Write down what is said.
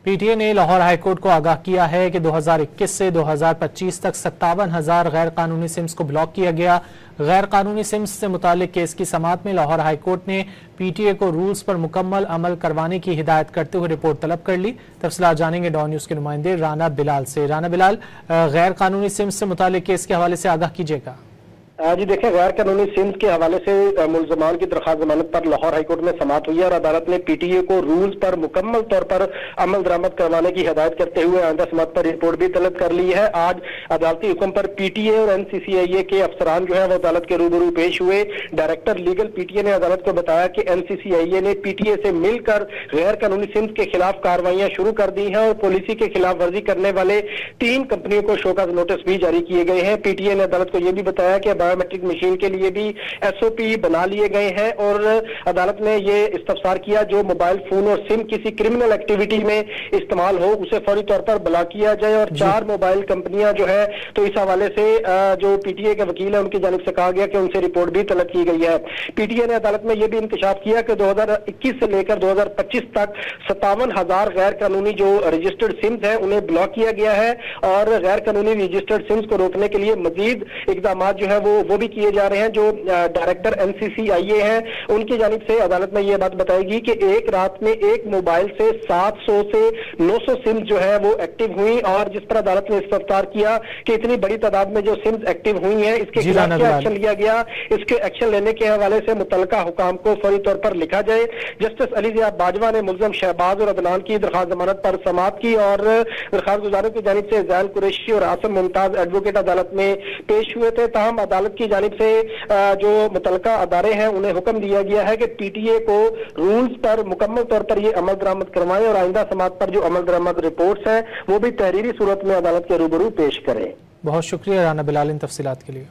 PTA ने Lahore high court को आगाह किया है कि 2021 से 2025 तक 57,000 गैर कानूनी सिम्स को ब्लॉक किया गया। गैर कानूनी सिम्स से मुतालिक केस की समाअत में लाहौर हाईकोर्ट ने पीटीए को रूल्स पर मुकम्मल अमल करवाने की हिदायत करते हुए रिपोर्ट तलब कर ली। तफसीलात जानेंगे डॉन न्यूज के नुमाइंदे राना बिलाल से। राना बिलाल, गैर कानूनी सिम्स से मुतालिक केस के हवाले से आगाह कीजिएगा। जी देखिए, गैर कानूनी सिम्स के हवाले से मुल्जमान की दरख्वास्त जमानत पर लाहौर हाईकोर्ट में समाअत हुई है और अदालत ने पीटीए को रूल्स पर मुकम्मल तौर पर अमल दरामद करवाने की हिदायत करते हुए आइंदा समाअत पर रिपोर्ट भी तलब कर ली है। आज अदालती हुक्म पर पीटीए और एनसीसीआईए के अफसरान जो है वो अदालत के रूबरू पेश हुए। डायरेक्टर लीगल पीटीए ने अदालत को बताया कि एनसीसीआईए ने पीटीए से मिलकर गैर कानूनी सिम्स के खिलाफ कार्रवाइयां शुरू कर दी हैं और पॉलिसी के खिलाफ वर्जी करने वाले 3 कंपनियों को शोकॉज नोटिस भी जारी किए गए हैं। पीटीए ने अदालत को यह भी बताया कि बायोमेट्रिक मशीन के लिए भी एसओपी बना लिए गए हैं और अदालत ने यह इस्तफसार किया जो मोबाइल फोन और सिम किसी क्रिमिनल एक्टिविटी में इस्तेमाल हो उसे फौरी तौर पर ब्लॉक किया जाए। और 4 मोबाइल कंपनियां जो है तो इस हवाले से जो पीटीए के वकील है उनकी जानिब से कहा गया कि उनसे रिपोर्ट भी तलब की गई है। पीटीए ने अदालत में यह भी इंकशाफ किया कि 2021 से लेकर 2025 तक 57,000 गैर कानूनी जो रजिस्टर्ड सिम्स हैं उन्हें ब्लॉक किया गया है और गैर कानूनी रजिस्टर्ड सिम्स को रोकने के लिए मजीद इकदाम जो है वो भी किए जा रहे हैं। जो डायरेक्टर एनसीसीआईए हैं उनकी जानिब से अदालत में यह बात बताएगी कि एक रात में एक मोबाइल से 700 से 900 सिम्स जो है वो एक्टिव हुई और जिस पर अदालत ने इस्तफसार किया कि इतनी बड़ी तादाद में जो सिम्स एक्टिव हुई हैं इसके खिलाफ क्या एक्शन लिया गया, इसके एक्शन लेने के हवाले से मुतल्लिका हुकाम को फौरी तौर पर लिखा जाए। जस्टिस अली ज़िया बाजवा ने मुल्ज़म शहबाज और अदनान की दरख्वास्त जमानत पर समाअत की और दरख्वास्त गुजारों की जानिब से जैन कुरैशी और आसम मुमताज एडवोकेट अदालत में पेश हुए थे। ताहम अदालत की जानिब से जो मुतल्लिका अदारे हैं उन्हें हुक्म दिया गया है कि पीटीए को रूल्स पर मुकम्मल तौर पर ये अमल दरामद करवाएं और आइंदा समाअत पर जो अमल दरामद रिपोर्ट्स हैं वो भी तहरीरी सूरत में अदालत के रूबरू पेश करें। बहुत शुक्रिया राना बिलाल इन तफसीलात के लिए।